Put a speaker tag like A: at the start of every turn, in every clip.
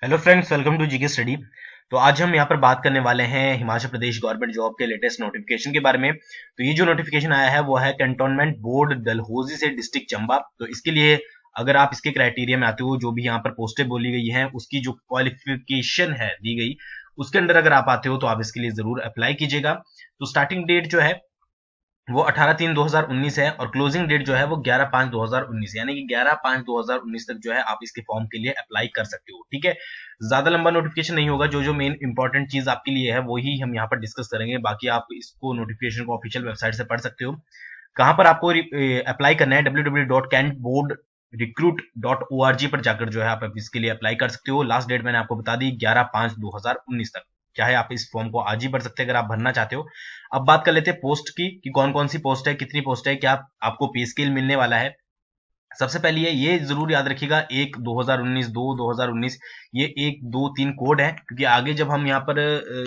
A: Hello friends, welcome to GK study. तो आज हम यहाँ पर बात करने वाले हैं हिमाचल प्रदेश गवर्नमेंट जॉब के लेटेस्ट नोटिफिकेशन के बारे में। तो ये जो नोटिफिकेशन आया है वो है कैंटोनमेंट बोर्ड डलहौजी से डिस्ट्रिक्ट चंबा। तो इसके लिए अगर आप इसके क्राइटेरिया में आते हो, जो भी यहाँ पर पोस्टें बोली गई हैं उसकी जो क्वालिफिकेशन है दी गई उसके अंदर अगर आप आते हो तो आप इसके लिए जरूर अप्लाई कीजिएगा। तो स्टार्टिंग डेट जो है वो 18/3/2019 है और क्लोजिंग डेट जो है वो 11/5/2019 यानी कि 11/5/2019 तक जो है आप इसके फॉर्म के लिए अप्लाई कर सकते हो। ठीक है, ज्यादा लंबा नोटिफिकेशन नहीं होगा। जो जो मेन इंपॉर्टेंट चीज आपके लिए है वही हम यहाँ पर डिस्कस करेंगे। बाकी आप इसको नोटिफिकेशन को ऑफिशियल वेबसाइट से पढ़ सकते हो। कहां पर आपको अप्लाई करना है, www.kentboardrecruit.org पर जाकर जो है आप इसके लिए अप्लाई कर सकते हो। लास्ट डेट मैंने आपको बता दी 11/5/2019 तक। चाहे आप इस फॉर्म को आज ही भर सकते हैं अगर आप भरना चाहते हो। अब बात कर लेते हैं पोस्ट की कि कौन कौन सी पोस्ट है, कितनी पोस्ट है, क्या आपको पे स्केल मिलने वाला है। सबसे पहले ये जरूर याद रखिएगा, 1/2019, 2/2019, ये 1, 2, 3 कोड है, क्योंकि आगे जब हम यहाँ पर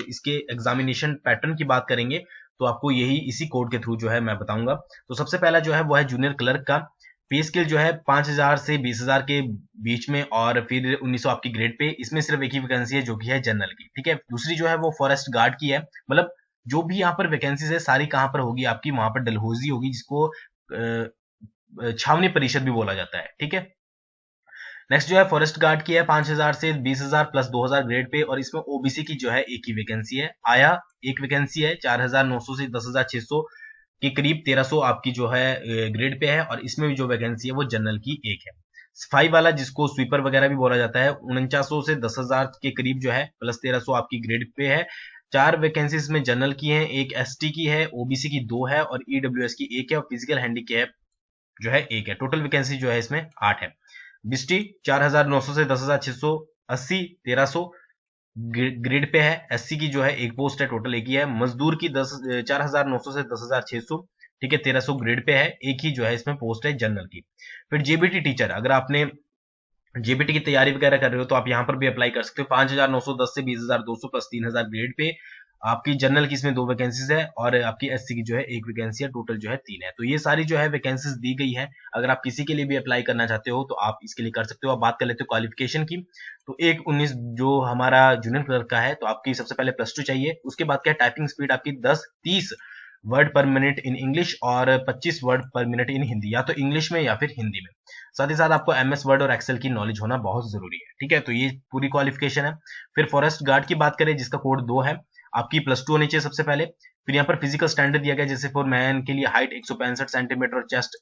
A: इसके एग्जामिनेशन पैटर्न की बात करेंगे तो आपको यही इसी कोड के थ्रू जो है मैं बताऊंगा। तो सबसे पहला जो है वो है जूनियर क्लर्क का पे स्केल जो है 5,000 से 20,000 के बीच में, और फिर 1900 आपकी ग्रेड पे। इसमें सिर्फ एक ही वैकेंसी है जो कि है जनरल की। ठीक है, दूसरी जो है वो फॉरेस्ट गार्ड की है। मतलब जो भी यहाँ पर वैकेंसीज है सारी कहाँ पर होगी आपकी, वहां पर डलहौजी होगी, जिसको छावनी परिषद भी बोला जाता है। ठीक है, नेक्स्ट जो है फॉरेस्ट गार्ड की है 5,000 से 20,000 प्लस 2,000 ग्रेड पे, और इसमें ओबीसी की जो है एक ही वैकेंसी है। आया एक वैकेंसी है 4,900 से 10,600 के करीब, 1,300 आपकी जो है ग्रेड पे है, और इसमें भी जो वैकेंसी है वो जनरल की एक है। सफाई वाला जिसको स्वीपर वगैरह भी बोला जाता है 4900 से 10,000 के करीब जो है, प्लस 1,300 आपकी ग्रेड पे है। चार वैकेंसीज में जनरल की है, एक एसटी की है, ओबीसी की दो है और ईडब्ल्यूएस की एक है, और फिजिकल हैंडीकैप जो है एक है। टोटल वैकेंसी जो है इसमें 8 है। बिस्टी 4,900 से 10,680, 1,300 ग्रिड पे है। एससी की जो है एक पोस्ट है, टोटल एक ही है। मजदूर की 4,900 से 10,600, ठीक है, 1,300 ग्रेड पे है, एक ही जो है इसमें पोस्ट है जनरल की। फिर जेबीटी टीचर, अगर आपने जेबीटी की तैयारी वगैरह कर रहे हो तो आप यहाँ पर भी अप्लाई कर सकते हो। 5,910 से 20,200 प्लस 3,000 ग्रेड पे। आपकी जनरल की इसमें दो वैकेंसीज है और आपकी एससी की जो है एक वैकेंसी है, टोटल जो है 3 है। तो ये सारी जो है वैकेंसीज दी गई है। अगर आप किसी के लिए भी अप्लाई करना चाहते हो तो आप इसके लिए कर सकते हो। आप बात कर लेते हो क्वालिफिकेशन की, तो 1/19 जो हमारा जूनियर क्लर्क का है तो आपकी सबसे पहले +2 चाहिए। उसके बाद क्या, टाइपिंग स्पीड आपकी 30 वर्ड पर मिनट इन इंग्लिश और 25 वर्ड पर मिनट इन हिंदी, या तो इंग्लिश में या फिर हिंदी में। साथ ही साथ आपको एमएस वर्ड और एक्सेल की नॉलेज होना बहुत जरूरी है। ठीक है, तो ये पूरी क्वालिफिकेशन है। फिर फॉरेस्ट गार्ड की बात करें जिसका कोड 2 है, आपकी +2 होनी चाहिए सबसे पहले। फिर यहाँ पर फिजिकल स्टैंडर्ड दिया गया, जैसे फॉर मैन के लिए हाइट 165 सेंटीमीटर और चेस्ट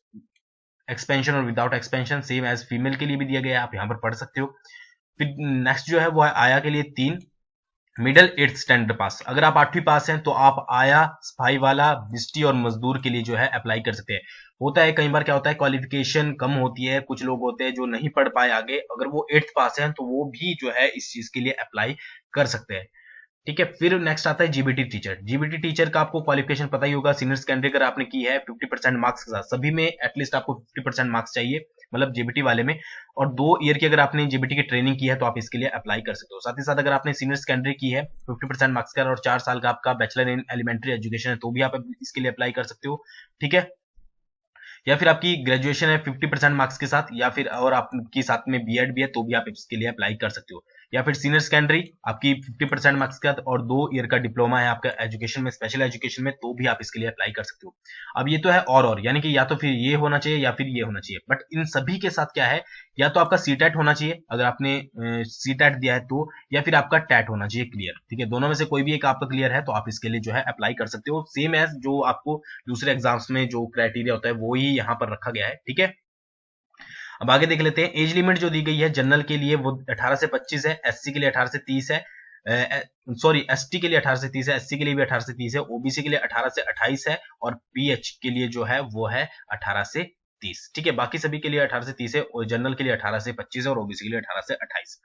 A: एक्सपेंशन और without expansion, same as female के लिए भी दिया गया है, आप यहाँ पर पढ़ सकते हो। फिर नेक्स्ट जो है वो है आया के लिए 3, मिडिल 8th स्टैंडर्ड पास। अगर आप 8वीं पास हैं तो आप आया, सफाई वाला, बिस्टी और मजदूर के लिए जो है अप्लाई कर सकते हैं। होता है कई बार क्या होता है, क्वालिफिकेशन कम होती है, कुछ लोग होते हैं जो नहीं पढ़ पाए आगे, अगर वो 8th पास हैं तो वो भी जो है इस चीज के लिए अप्लाई कर सकते हैं। ठीक है, फिर नेक्स्ट आता है जीबीटी टीचर। जीबीटी टीचर का आपको क्वालिफिकेशन पता ही होगा, सीनियर सेकेंडरी अगर आपने की है 50% मार्क्स के साथ, सभी में एटलीस्ट आपको 50% मार्क्स चाहिए, मतलब जीबीटी वाले में। और 2 ईयर की अगर आपने जीबीटी की ट्रेनिंग की है तो आप इसके लिए अप्लाई कर सकते हो। साथ ही साथ अगर आपने सीनियर सेकेंडरी की है 50% मार्क्स का और 4 साल का आपका बैचलर इन एलिमेंट्री एजुकेशन है तो भी आप इसके लिए अप्लाई कर सकते हो। ठीक है, या फिर आपकी ग्रेजुएशन है 50% मार्क्स के साथ, या फिर और आपकी साथ में बीएड भी है तो भी आप इसके लिए अप्लाई कर सकते हो। या फिर सीनियर सेकेंडरी आपकी 50% मार्क्स के साथ और 2 ईयर का डिप्लोमा है आपका एजुकेशन में, स्पेशल एजुकेशन में, तो भी आप इसके लिए अप्लाई कर सकते हो। अब ये तो है और यानी कि या तो फिर ये होना चाहिए या फिर ये होना चाहिए, बट इन सभी के साथ क्या है, या तो आपका सीटेट होना चाहिए अगर आपने सीटेट दिया है तो, या फिर आपका टैट होना चाहिए क्लियर। ठीक है, दोनों में से कोई भी एक आपका क्लियर है तो आप इसके लिए जो है अप्लाई कर सकते हो। सेम एज जो आपको दूसरे एग्जाम्स में जो क्राइटेरिया होता है वो ही यहाँ पर रखा गया है। ठीक है, अब आगे देख लेते हैं। एज लिमिट जो दी गई है जनरल के लिए वो 18 से 25 है, एससी के लिए 18 से 30 है, सॉरी एसटी के लिए 18 से 30 है, एससी के लिए भी 18 से 30 है, ओबीसी के लिए 18 से 28 है, और पीएच के लिए जो है वो है 18 से 30। ठीक है, बाकी सभी के लिए 18 से 30 है, और जनरल के लिए 18 से 25 है, और ओबीसी के लिए 18 से 28।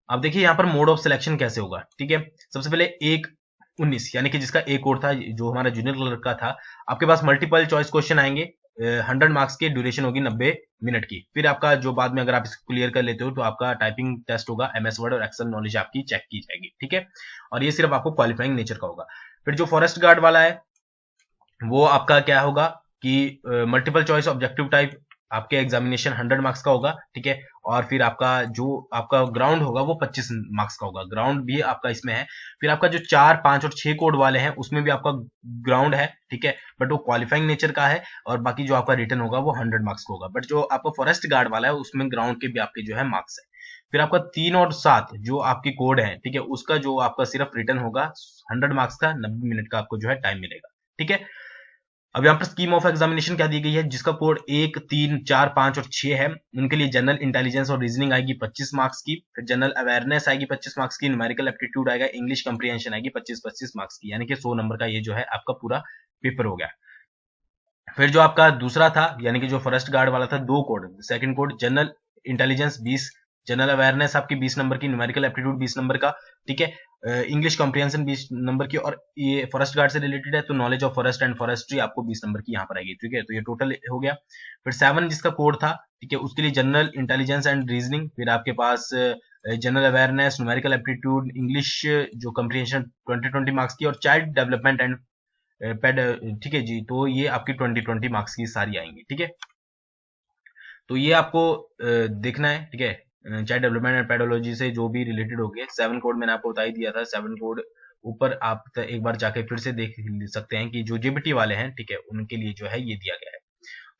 A: अब देखिए यहाँ पर मोड ऑफ सिलेक्शन कैसे होगा। ठीक है, सबसे पहले 1/19 यानी कि जिसका एक कोड था जो हमारा जूनियर क्लर्क का था, आपके पास मल्टीपल चॉइस क्वेश्चन आएंगे। 100 मार्क्स की ड्यूरेशन होगी 90 मिनट की। फिर आपका जो बाद में अगर आप इसको क्लियर कर लेते हो तो आपका टाइपिंग टेस्ट होगा, एमएस वर्ड और एक्सेल नॉलेज आपकी चेक की जाएगी। ठीक है, और ये सिर्फ आपको क्वालिफाइंग नेचर का होगा। फिर जो फॉरेस्ट गार्ड वाला है वो आपका क्या होगा कि मल्टीपल चॉइस ऑब्जेक्टिव टाइप आपके एग्जामिनेशन 100 मार्क्स का होगा। ठीक है, और फिर आपका जो आपका ग्राउंड होगा वो 25 मार्क्स का होगा, ग्राउंड भी आपका इसमें है। फिर आपका जो 4, 5 और 6 कोड वाले हैं उसमें भी आपका ग्राउंड है, ठीक है, बट वो क्वालिफाइंग नेचर का है, और बाकी जो आपका रिटर्न होगा वो 100 मार्क्स का होगा। बट जो आपका फॉरेस्ट गार्ड वाला है उसमें ग्राउंड के भी आपके जो है मार्क्स है। फिर आपका 3 और 7 जो आपकी कोड है, ठीक है, उसका जो आपका सिर्फ रिटर्न होगा 100 मार्क्स का, 90 मिनट का आपको जो है टाइम मिलेगा, ठीक है। अब यहाँ पर स्कीम ऑफ एग्जामिनेशन क्या दी गई है, जिसका कोड 1, 3, 4, 5 और 6 है, उनके लिए जनरल इंटेलिजेंस और रीजनिंग आएगी 25 मार्क्स की, फिर जनरल अवेयरनेस आएगी 25 मार्क्स की, न्यूमेरिकल एप्टीट्यूड आएगा, इंग्लिश कंप्रीहेंशन आएगी 25-25 मार्क्स की, यानी कि 100 नंबर का ये जो है आपका पूरा पेपर हो गया। फिर जो आपका दूसरा था, यानी कि जो फॉरेस्ट गार्ड वाला था, 2 code, second code general intelligence 20, general awareness आपकी 20 नंबर की, न्यूमेरिकल एप्टीट्यूड 20 नंबर का, ठीक है, इंग्लिश कॉम्प्रिहेंशन 20 नंबर की, और ये फॉरेस्ट गार्ड से रिलेटेड है तो knowledge of forest and forestry आपको 20 नंबर की यहाँ पर आएगी, ठीक है। तो ये टोटल हो गया। फिर 7 जिसका कोड था, ठीक है, उसके लिए जनरल इंटेलिजेंस एंड रीजनिंग, फिर आपके पास general awareness, numerical aptitude, English जो कॉम्प्रिहेंशन 20-20 मार्क्स की, और चाइल्ड डेवलपमेंट एंड पेड, ठीक है जी, तो ये आपकी 20-20 मार्क्स की सारी आएंगी, ठीक है। तो ये आपको देखना है, ठीक है, चाइल्ड डेवलपमेंट एंड पेडोलॉजी से जो भी रिलेटेड हो गए। 7 कोड मैंने आपको बता ही दिया था, 7 कोड ऊपर आप एक बार जाके फिर से देख सकते हैं कि जो जेबीटी वाले हैं, ठीक है, उनके लिए जो है ये दिया गया है।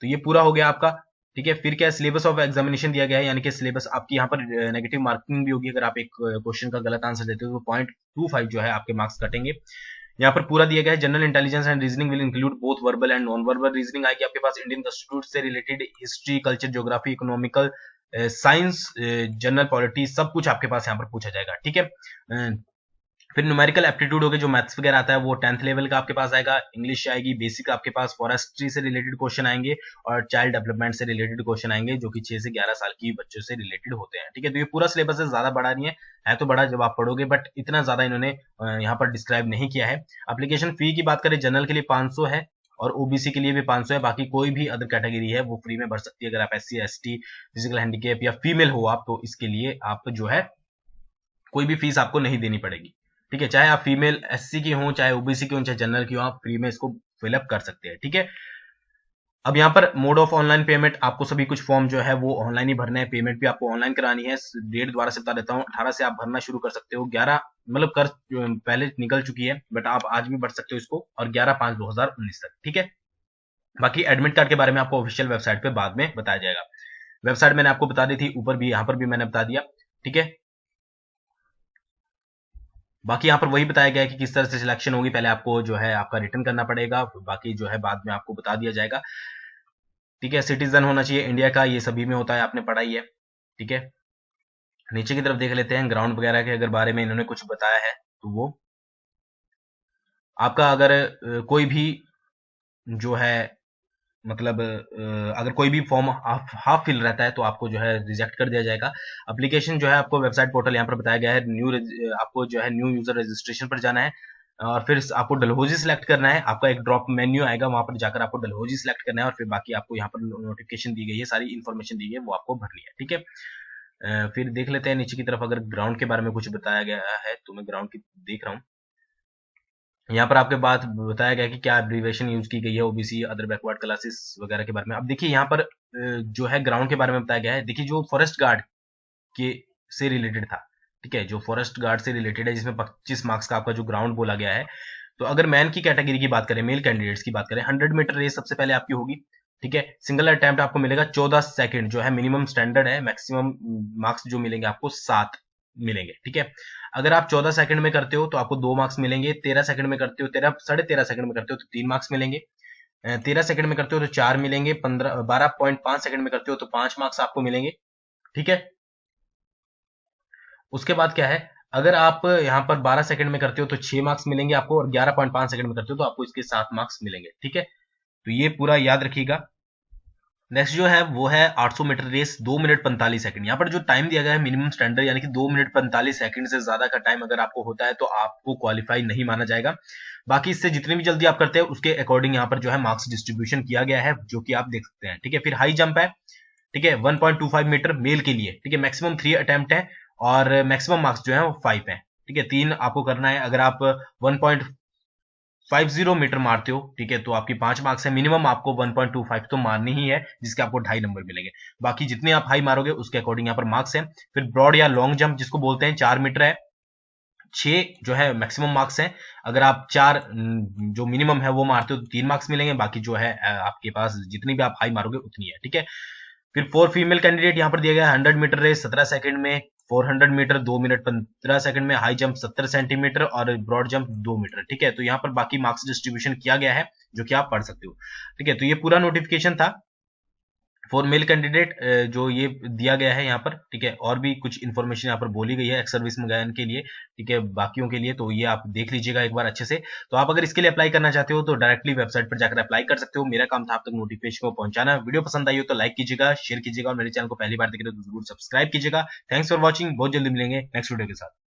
A: तो ये पूरा हो गया आपका, ठीक है। फिर क्या सिलेबस ऑफ एग्जामिनेशन दिया गया है, यानी कि सिलेबस आपकी यहाँ पर नेगेटिव मार्किंग भी होगी, अगर आप एक क्वेश्चन का गलत आंसर देते हो तो 0.25 जो है आपके मार्क्स कटेंगे। यहाँ पर पूरा दिया गया है, general intelligence and reasoning will include both verbal and non verbal reasoning आएगी आपके पास, इंडियन कॉन्स्टिट्यूट से related history, culture, geography, economical science, general polity, सब कुछ आपके पास यहाँ पर पूछा जाएगा, ठीक है। फिर न्यूमेरिकल एप्टीट्यूड हो गया, जो मैथ्स वगैरह आता है वो 10th लेवल का आपके पास आएगा, इंग्लिश आएगी, बेसिक आपके पास फॉरेस्ट्री से रिलेटेड क्वेश्चन आएंगे, और चाइल्ड डेवलपमेंट से रिलेटेड क्वेश्चन आएंगे जो कि 6 से 11 साल की बच्चों से रिलेटेड होते हैं, ठीक है। तो ये पूरा सिलेबस है, ज्यादा बड़ा नहीं है तो बड़ा जब आप पढ़ोगे, बट इतना ज्यादा इन्होंने यहाँ पर डिस्क्राइब नहीं किया है। एप्लीकेशन फी की बात करें, जनरल के लिए 500 है और ओबीसी के लिए भी 500 है, बाकी कोई भी अदर कैटेगरी है वो फ्री में भर सकती है। अगर आप SC, ST, फिजिकल हैंडीकैप या फीमेल हो आप, तो इसके लिए आप जो है कोई भी फीस आपको नहीं देनी पड़ेगी, ठीक है। चाहे आप फीमेल SC की हो, चाहे ओबीसी की हो, चाहे जनरल की हो, आप फ्री में इसको फिलअप कर सकते हैं, ठीक है। अब यहाँ पर मोड ऑफ ऑनलाइन पेमेंट, आपको सभी कुछ फॉर्म जो है वो ऑनलाइन ही भरना है, पेमेंट भी आपको ऑनलाइन करानी है। डेट द्वारा से बता देता हूँ, 18 से आप भरना शुरू कर सकते हो, 11 मतलब कर पहले निकल चुकी है, बट आप आज भी भर सकते हो इसको, और 11/5/2019 तक, ठीक है। बाकी एडमिट कार्ड के बारे में आपको ऑफिशियल वेबसाइट पे बाद में बताया जाएगा। वेबसाइट मैंने आपको बता दी थी, ऊपर भी यहाँ पर भी मैंने बता दिया, ठीक है। बाकी यहाँ पर वही बताया गया है कि किस तरह से सिलेक्शन होगी, पहले आपको जो है आपका रिटर्न करना पड़ेगा, बाकी जो है बाद में आपको बता दिया जाएगा, ठीक है। सिटीजन होना चाहिए इंडिया का, ये सभी में होता है, आपने पढ़ा ही है, ठीक है। नीचे की तरफ देख लेते हैं ग्राउंड वगैरह के अगर बारे में इन्होंने कुछ बताया है, तो वो आपका अगर कोई भी जो है मतलब अगर कोई भी फॉर्म हाफ फिल रहता है तो आपको जो है रिजेक्ट कर दिया जाएगा। एप्लीकेशन जो है आपको वेबसाइट पोर्टल यहाँ पर बताया गया है, आपको जो है न्यू यूजर रजिस्ट्रेशन पर जाना है, और फिर आपको डलहौजी सिलेक्ट करना है, आपका एक ड्रॉप मेन्यू आएगा, वहां पर जाकर आपको डलहौजी सिलेक्ट करना है, और फिर बाकी आपको यहाँ पर नोटिफिकेशन दी गई है, सारी इन्फॉर्मेशन दी गई है, वो आपको भरनी है, ठीक है। फिर देख लेते हैं नीचे की तरफ, अगर ग्राउंड के बारे में कुछ बताया गया है तो मैं ग्राउंड की देख रहा हूँ। यहाँ पर आपके बात बताया गया कि क्या एब्रीवेशन यूज की गई है ओबीसी अदर बैकवर्ड क्लासेस वगैरह के बारे में। अब देखिए यहाँ पर जो है ग्राउंड के बारे में बताया गया है, देखिए जो फॉरेस्ट गार्ड के से रिलेटेड था, ठीक है, जो फॉरेस्ट गार्ड से रिलेटेड है, जिसमें 25 मार्क्स का आपका जो ग्राउंड बोला गया है, तो अगर मैन की कैटेगरी की बात करें, मेल कैंडिडेट्स की बात करें, 100 मीटर रेस सबसे पहले आपकी होगी, ठीक है। सिंगल अटेम्प्ट आपको मिलेगा 14 सेकंड जो है मिनिमम स्टैंडर्ड है, मैक्सिमम मार्क्स जो मिलेंगे आपको 7 मिलेंगे, ठीक है। अगर आप 14 सेकंड में करते हो तो आपको 2 मार्क्स मिलेंगे, 13 सेकंड में करते हो, 13 सेकंड में करते हो तो 3 मार्क्स मिलेंगे, 13 सेकंड में करते हो तो 4 मिलेंगे, 12.5 सेकंड में करते हो तो 5 मार्क्स आपको मिलेंगे, ठीक है। उसके बाद क्या है, अगर आप यहाँ पर 12 सेकंड में करते हो तो 6 मार्क्स मिलेंगे आपको, और 11.5 सेकंड में करते हो तो आपको इसके 7 मार्क्स मिलेंगे, ठीक है। तो ये पूरा याद रखिएगा। नेक्स्ट जो है वो है 800 मीटर रेस, 2 मिनट 45 सेकंड। यहाँ पर जो टाइम दिया गया है मिनिमम स्टैंडर्ड, यानी कि 2 मिनट 45 सेकंड से ज्यादा का टाइम अगर आपको होता है तो आपको क्वालिफाई नहीं माना जाएगा। बाकी इससे जितनी भी जल्दी आप करते हैं उसके अकॉर्डिंग यहाँ पर जो है मार्क्स डिस्ट्रीब्यूशन किया गया है, जो कि आप देख सकते हैं, ठीक है। फिर हाई जंप है, ठीक है, 1.25 मीटर मेल के लिए, ठीक है, मैक्सिमम 3 अटेम्प्ट है, और मैक्सिमम मार्क्स जो है वो 5 है, ठीक है। 3 आपको करना है, अगर आप 50 मीटर मारते हो, ठीक है, तो आपकी 5 मार्क्स है। मिनिमम आपको 1.25 तो मारनी ही है, जिसके आपको 2.5 नंबर मिलेंगे। बाकी जितने आप हाई मारोगे उसके अकॉर्डिंग यहाँ पर मार्क्स है। फिर ब्रॉड या लॉन्ग जंप जिसको बोलते हैं, 4 मीटर है, 6 जो है मैक्सिमम मार्क्स है। अगर आप 4 जो मिनिमम है वो मारते हो तो 3 मार्क्स मिलेंगे, बाकी जो है आपके पास जितनी भी आप हाई मारोगे उतनी है, ठीक है। फिर 4 फीमेल कैंडिडेट यहाँ पर दिया गया है। 100 मीटर रेस 17 सेकंड में, 400 मीटर 2 मिनट 15 सेकंड में, हाई जंप 70 सेंटीमीटर और ब्रॉड जंप 2 मीटर, ठीक है। तो यहाँ पर बाकी मार्क्स डिस्ट्रीब्यूशन किया गया है, जो कि आप पढ़ सकते हो, ठीक है। तो ये पूरा नोटिफिकेशन था फॉर मेल कैंडिडेट, जो ये दिया गया है यहाँ पर, ठीक है। और भी कुछ इन्फॉर्मेशन यहाँ पर बोली गई है एक्स सर्विस मैन के लिए, ठीक है, बाकियों के लिए, तो ये आप देख लीजिएगा एक बार अच्छे से। तो आप अगर इसके लिए अप्लाई करना चाहते हो तो डायरेक्टली वेबसाइट पर जाकर अप्लाई कर सकते हो। मेरा काम था आप तक नोटिफिकेशन को पहुंचाना। वीडियो पसंद आई हो तो लाइक कीजिएगा, शेयर कीजिएगा, और मेरे चैनल को पहली बार देख रहे हो तो जरूर सब्सक्राइब कीजिएगा। थैंक्स फॉर वॉचिंग, बहुत जल्दी मिलेंगे नेक्स्ट वीडियो के साथ।